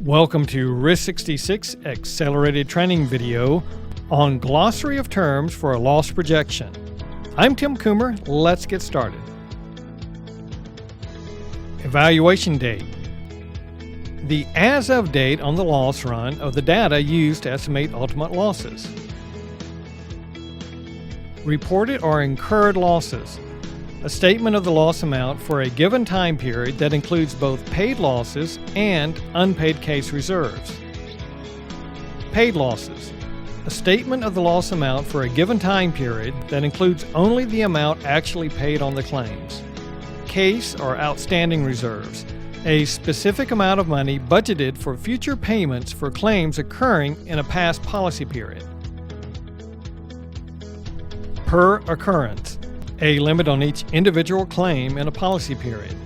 Welcome to RISK66 Accelerated Training video on Glossary of Terms for a Loss Projection. I'm Tim Coomer. Let's get started. Evaluation date. The as-of date on the loss run of the data used to estimate ultimate losses. Reported or incurred losses. A statement of the loss amount for a given time period that includes both paid losses and unpaid case reserves. Paid losses. A statement of the loss amount for a given time period that includes only the amount actually paid on the claims. Case or outstanding reserves. A specific amount of money budgeted for future payments for claims occurring in a past policy period. Per occurrence. A limit on each individual claim in a policy period.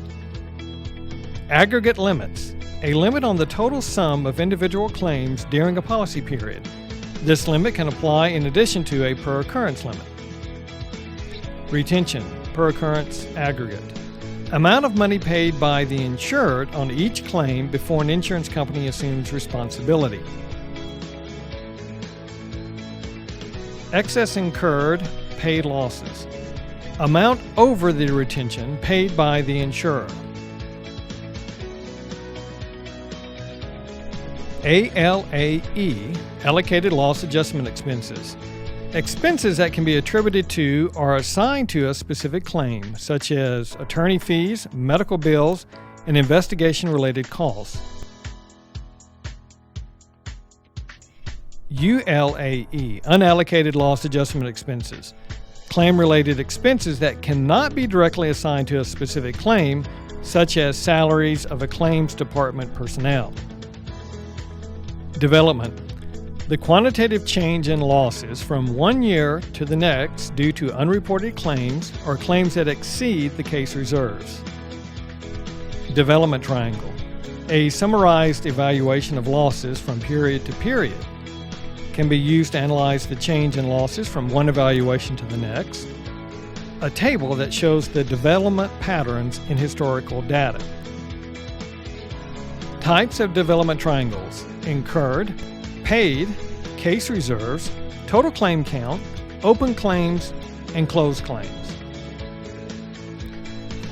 Aggregate limits. A limit on the total sum of individual claims during a policy period. This limit can apply in addition to a per occurrence limit. Retention. Per occurrence aggregate. Amount of money paid by the insured on each claim before an insurance company assumes responsibility. Excess incurred paid losses. Amount over the retention paid by the insurer. ALAE, Allocated Loss Adjustment Expenses. Expenses that can be attributed to or assigned to a specific claim, such as attorney fees, medical bills, and investigation-related costs. ULAE, Unallocated Loss Adjustment Expenses. Claim-related expenses that cannot be directly assigned to a specific claim, such as salaries of a claims department personnel. Development. The quantitative change in losses from one year to the next due to unreported claims or claims that exceed the case reserves. Development triangle. A summarized evaluation of losses from period to period. Can be used to analyze the change in losses from one evaluation to the next. A table that shows the development patterns in historical data. Types of development triangles: incurred, paid, case reserves, total claim count, open claims, and closed claims.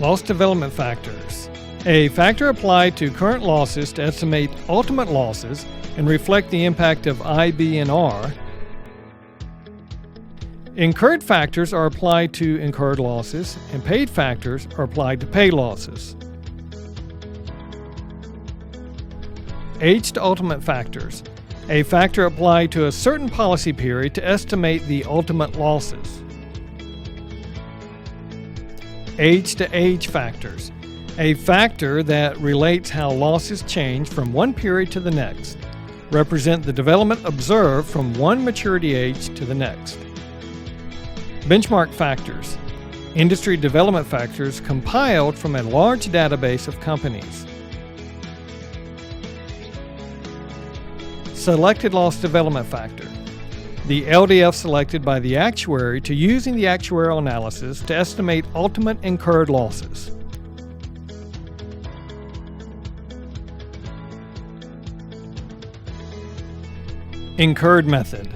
Loss development factors. A factor applied to current losses to estimate ultimate losses and reflect the impact of IBNR. Incurred factors are applied to incurred losses, and paid factors are applied to paid losses. Age to ultimate factors. A factor applied to a certain policy period to estimate the ultimate losses. Age to age factors. A factor that relates how losses change from one period to the next. Represent the development observed from one maturity age to the next. Benchmark factors. Industry development factors compiled from a large database of companies. Selected loss development factor. The LDF selected by the actuary to use in the actuarial analysis to estimate ultimate incurred losses. Incurred method.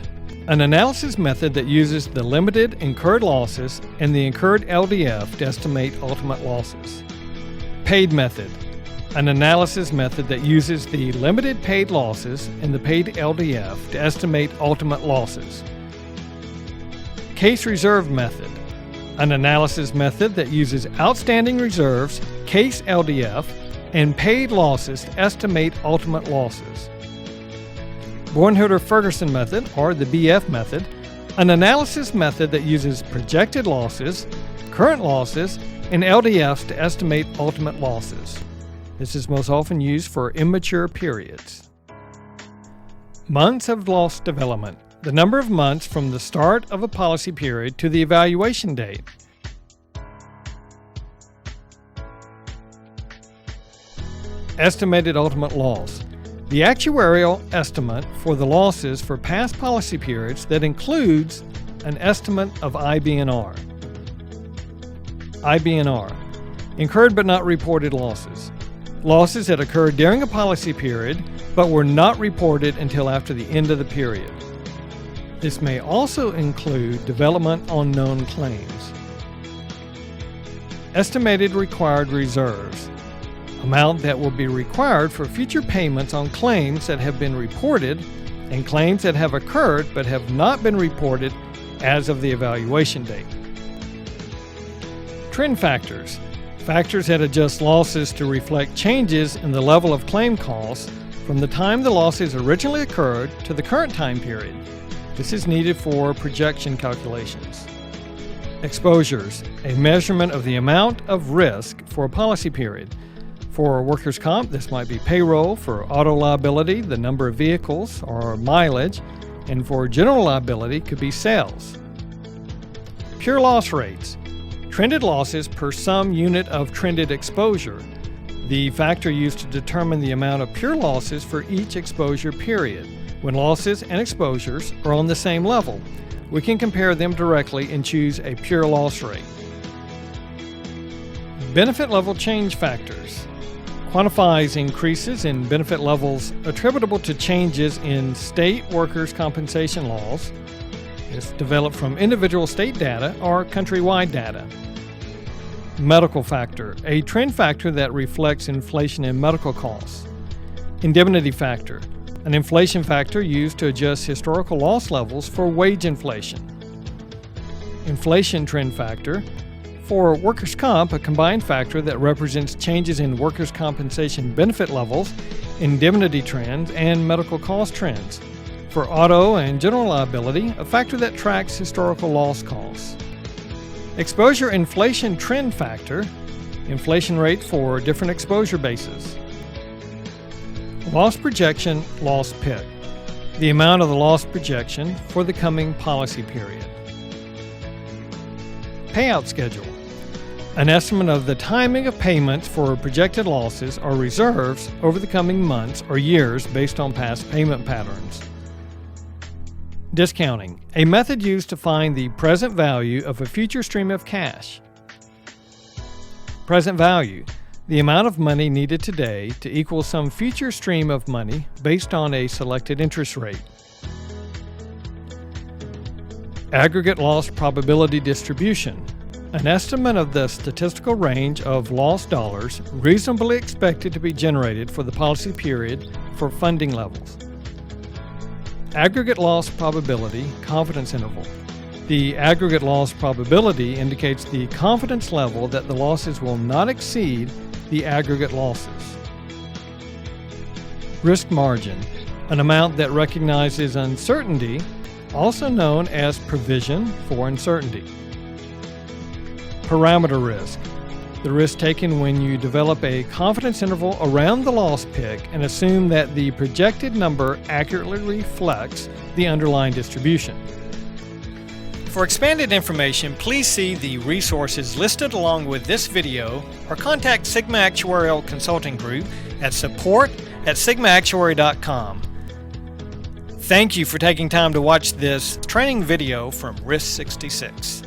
An analysis method that uses the limited incurred losses and the incurred LDF to estimate ultimate losses. Paid method. An analysis method that uses the limited paid losses and the paid LDF to estimate ultimate losses. Case reserve method. An analysis method that uses outstanding reserves, case LDF, and paid losses to estimate ultimate losses. Bornhuetter-Ferguson method, or the BF method, an analysis method that uses projected losses, current losses, and LDFs to estimate ultimate losses. This is most often used for immature periods. Months of loss development. The number of months from the start of a policy period to the evaluation date. Estimated ultimate loss. The actuarial estimate for the losses for past policy periods that includes an estimate of IBNR. IBNR, incurred but not reported losses. losses that occurred during a policy period but were not reported until after the end of the period. This may also include development on known claims. Estimated required reserves, amount that will be required for future payments on claims that have been reported and claims that have occurred but have not been reported as of the evaluation date. Tryn factors, factors that adjust losses to reflect changes in the level of claim costs from the time the losses originally occurred to the current time period. This is needed for projection calculations. Exposures, a measurement of the amount of risk for a policy period. For workers' comp, this might be payroll. For auto liability, the number of vehicles or mileage. And for general liability, could be sales. Pure loss rates, trended losses per some unit of trended exposure, the factor used to determine the amount of pure losses for each exposure period. When losses and exposures are on the same level, we can compare them directly and choose a pure loss rate. Benefit level change factors quantifies increases in benefit levels attributable to changes in state workers' compensation laws. It's developed from individual state data or countrywide data. Medical factor, a trend factor that reflects inflation in medical costs. Indemnity factor, an inflation factor used to adjust historical loss levels for wage inflation. Inflation trend factor, for workers' comp, a combined factor that represents changes in workers' compensation benefit levels, indemnity trends, and medical cost trends. For auto and general liability, a factor that tracks historical loss costs. Exposure inflation trend factor, inflation rate for different exposure bases. Loss projection, loss pick, the amount of the loss projection for the coming policy period. Payout schedule, an estimate of the timing of payments for projected losses or reserves over the coming months or years based on past payment patterns. Discounting, a method used to find the present value of a future stream of cash. Present value, the amount of money needed today to equal some future stream of money based on a selected interest rate. Aggregate loss probability distribution, an estimate of the statistical range of loss dollars reasonably expected to be generated for the policy period for funding levels. Aggregate loss probability confidence interval. The aggregate loss probability indicates the confidence level that the losses will not exceed the aggregate losses. Risk margin, an amount that recognizes uncertainty, also known as provision for uncertainty. Parameter risk, the risk taken when you develop a confidence interval around the loss pick and assume that the projected number accurately reflects the underlying distribution. For expanded information, please see the resources listed along with this video or contact Sigma Actuarial Consulting Group at support@sigmaactuary.com. Thank you for taking time to watch this training video from RISK66.